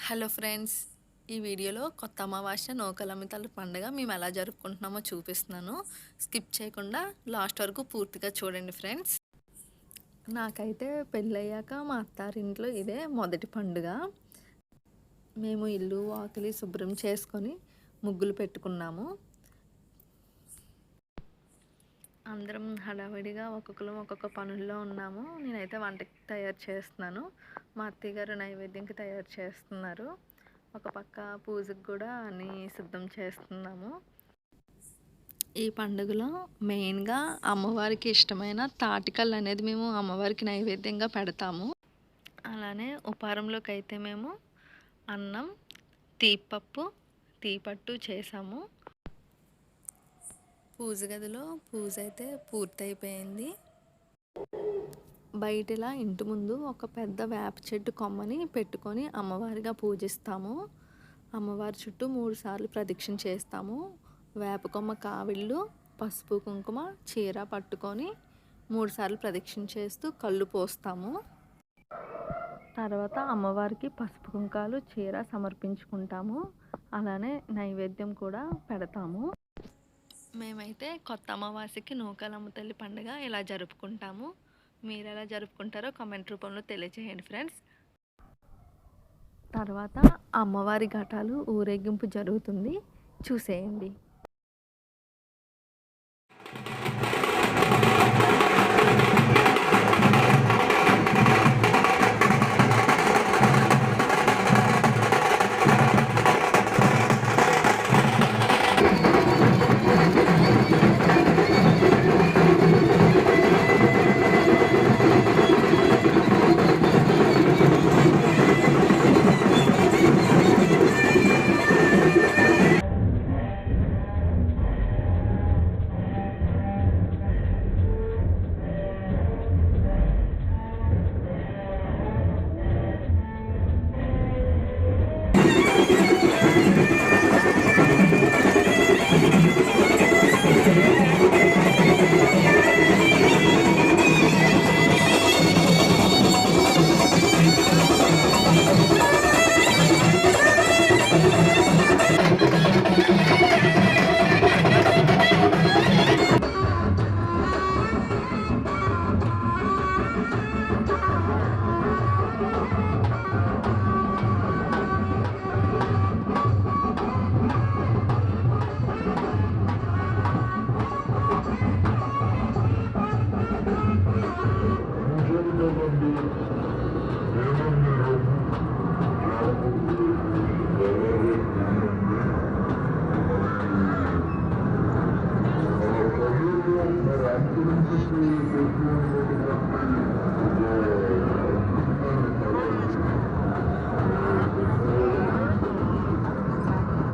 Hello friends, ఈ వీడియోలో కొత్త అమావాస్య నూకలమ్మితల పండుగ మేము ఎలా జరుపుకుంటున్నామో చూపిస్తున్నాను. స్కిప్ చేయకుండా లాస్ట్ వరకు పూర్తిగా చూడండి ఫ్రెండ్స్. నాకైతే పెళ్ళయ్యాక మా అత్తారింట్లో ఇదే మొదటి పండుగ. మేము ఇల్లు వాకిలి శుభ్రం చేసుకొని ముగ్గులు పెట్టుకున్నాము. అందరం హడావిడిగా ఒక్కొక్కరు ఒక్కొక్క పనుల్లో ఉన్నాము. నేనైతే వంటకి తయారు చేస్తున్నాను, మా అత్తయ్య గారు నైవేద్యంకి తయారు చేస్తున్నారు. ఒక పక్క పూజకు కూడా అన్నీ సిద్ధం చేస్తున్నాము. ఈ పండుగలో మెయిన్గా అమ్మవారికి ఇష్టమైన తాటికల్లు అనేది మేము అమ్మవారికి నైవేద్యంగా పెడతాము. అలానే ఉపారంలోకి అయితే మేము అన్నం, తీపప్పు, తీపట్టు చేసాము. పూజ గదిలో పూజ అయితే పూర్తయిపోయింది. బయటలా ఇంటి ముందు ఒక పెద్ద వేప చెట్టు కొమ్మని పెట్టుకొని అమ్మవారిగా పూజిస్తాము. అమ్మవారి చుట్టూ 3 సార్లు ప్రదక్షిణ చేస్తాము. వేప కొమ్మ కావిళ్ళు, పసుపు కుంకుమ చీర పట్టుకొని 3 సార్లు ప్రదక్షిణ చేస్తూ కళ్ళు పోస్తాము. తర్వాత అమ్మవారికి పసుపు కుంకాలు చీర సమర్పించుకుంటాము. అలానే నైవేద్యం కూడా పెడతాము. మేమైతే కొత్త అమావాస్యకి నూకాలమ్మ తల్లి పండుగ ఇలా జరుపుకుంటాము. మీరు ఎలా జరుపుకుంటారో కామెంట్ రూపంలో తెలియజేయండి ఫ్రెండ్స్. తర్వాత అమ్మవారి ఘటాలు ఊరేగింపు జరుగుతుంది, చూసేయండి.